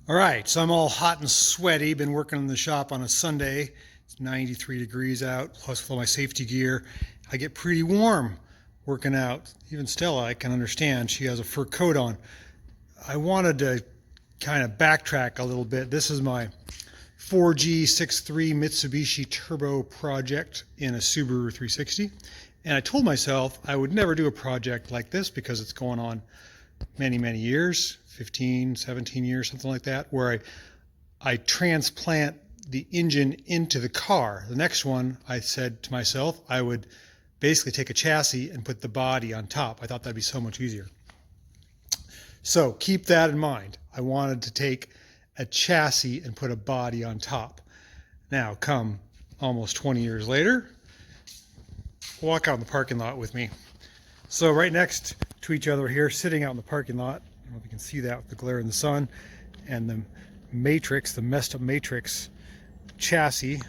All right, so I'm all hot and sweaty. Been working in the shop on a Sunday. It's 93 degrees out, plus with all my safety gear. I get pretty warm working out. Even Stella, I can understand. She has a fur coat on. I wanted to kind of backtrack a little bit. This is my 4G63 Mitsubishi Turbo project in a Subaru 360. And I told myself I would never do a project like this because it's going on many, many years, 15, 17 years, something like that, where I transplant the engine into the car. The next one, I said to myself, I would basically take a chassis and put the body on top. I thought that'd be so much easier. So keep that in mind. I wanted to take a chassis and put a body on top. Now, come almost 20 years later, walk out in the parking lot with me. So right next to each other here, sitting out in the parking lot, I don't know if you can see that with the glare in the sun, and the Matrix, the messed up Matrix chassis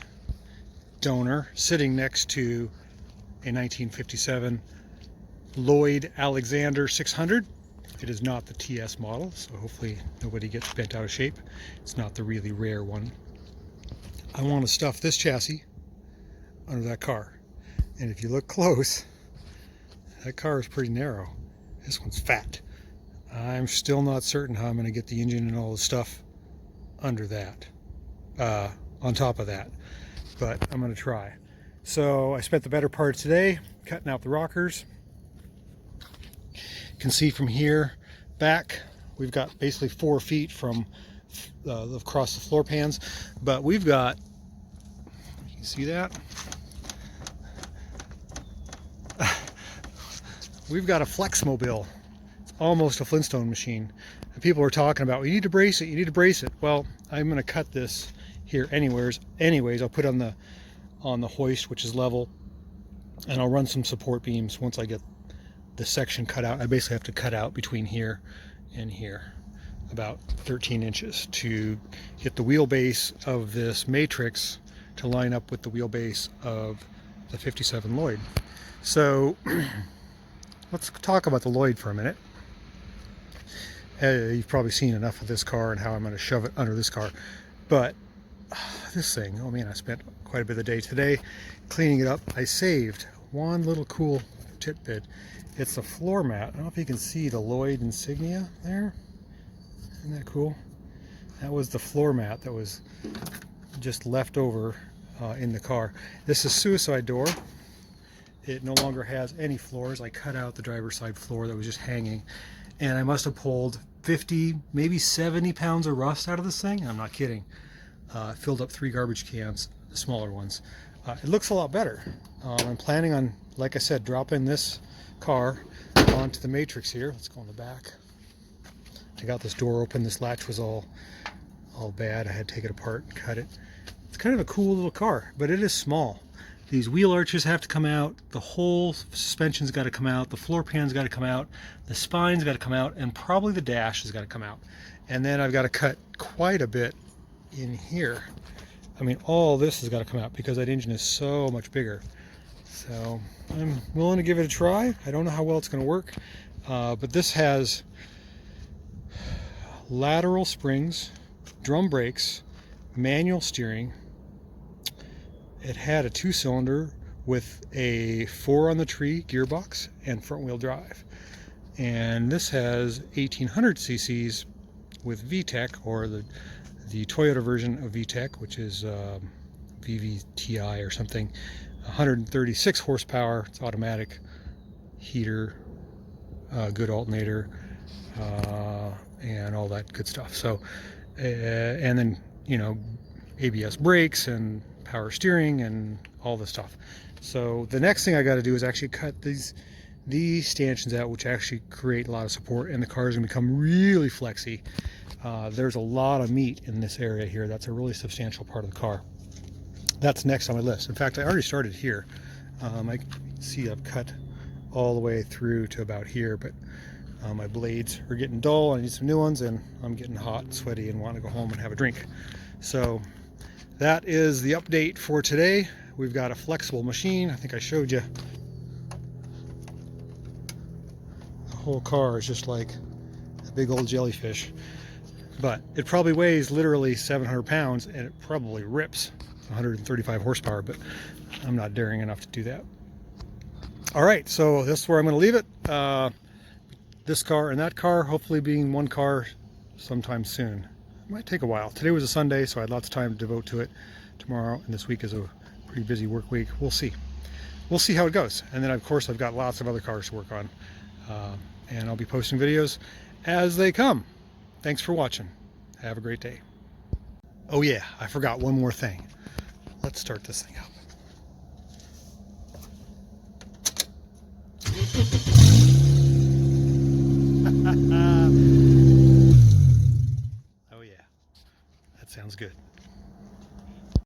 donor sitting next to a 1957 Lloyd Alexander 600. It is not the TS model, so hopefully nobody gets bent out of shape. It's not the really rare one. I want to stuff this chassis under that car. And if you look close, that car is pretty narrow. This one's fat. I'm still not certain how I'm going to get the engine and all the stuff under that, on top of that, but I'm going to try. So I spent the better part of today cutting out the rockers. You can see from here back, we've got basically 4 feet from across the floor pans, but we've got, you can see that? We've got a Flexmobile. It's almost a Flintstone machine. And people are talking about, you need to brace it, you need to brace it. Well, I'm going to cut this here anyways. I'll put on the hoist, which is level, and I'll run some support beams once I get the section cut out. I basically have to cut out between here and here about 13 inches to get the wheelbase of this Matrix to line up with the wheelbase of the 57 Lloyd. So let's talk about the Lloyd for a minute. You've probably seen enough of this car and how I'm going to shove it under this car. But this thing, oh man, I spent quite a bit of the day today cleaning it up. I saved one little cool tidbit. It's a floor mat. I don't know if you can see the Lloyd insignia there. Isn't that cool? That was the floor mat that was just left over in the car. This is suicide door. It no longer has any floors. I cut out the driver's side floor that was just hanging, and I must have pulled 50, maybe 70 pounds of rust out of this thing. I'm not kidding. Filled up 3 garbage cans, the smaller ones. It looks a lot better. I'm planning on, like I said, dropping this car onto the Matrix here. Let's go in the back. I got this door open. This latch was all bad. I had to take it apart and cut it. It's kind of a cool little car, but it is small. These wheel arches have to come out, the whole suspension's got to come out, the floor pan's got to come out, the spine's got to come out, and probably the dash has got to come out. And then I've got to cut quite a bit in here. I mean, all this has got to come out because that engine is so much bigger. So I'm willing to give it a try. I don't know how well it's going to work, but this has lateral springs, drum brakes, manual steering. It had a 2-cylinder with a 4 on the tree gearbox and front wheel drive. And this has 1800 cc's with VTEC, or the Toyota version of VTEC, which is VVTi or something. 136 horsepower. It's automatic, heater, good alternator, and all that good stuff. So, and then, you know, ABS brakes and power steering and all this stuff. So the next thing I got to do is actually cut these stanchions out, which actually create a lot of support, and the car is going to become really flexy. There's a lot of meat in this area here. That's a really substantial part of the car. That's next on my list. In fact, I already started here. I can see I've cut all the way through to about here, but my blades are getting dull. I need some new ones, and I'm getting hot and sweaty and want to go home and have a drink. So that is the update for today. We've got a flexible machine. I think I showed you. The whole car is just like a big old jellyfish. but it probably weighs literally 700 pounds and it probably rips. 135 horsepower, but I'm not daring enough to do that. All right, so this is where I'm going to leave it. This car and that car, hopefully being one car sometime soon. It might take a while. Today was a Sunday, so I had lots of time to devote to it. Tomorrow and this week is a pretty busy work week. We'll see. We'll see how it goes. And then, of course, I've got lots of other cars to work on. And I'll be posting videos as they come. Thanks for watching. Have a great day. Oh yeah, I forgot one more thing. Let's start this thing up.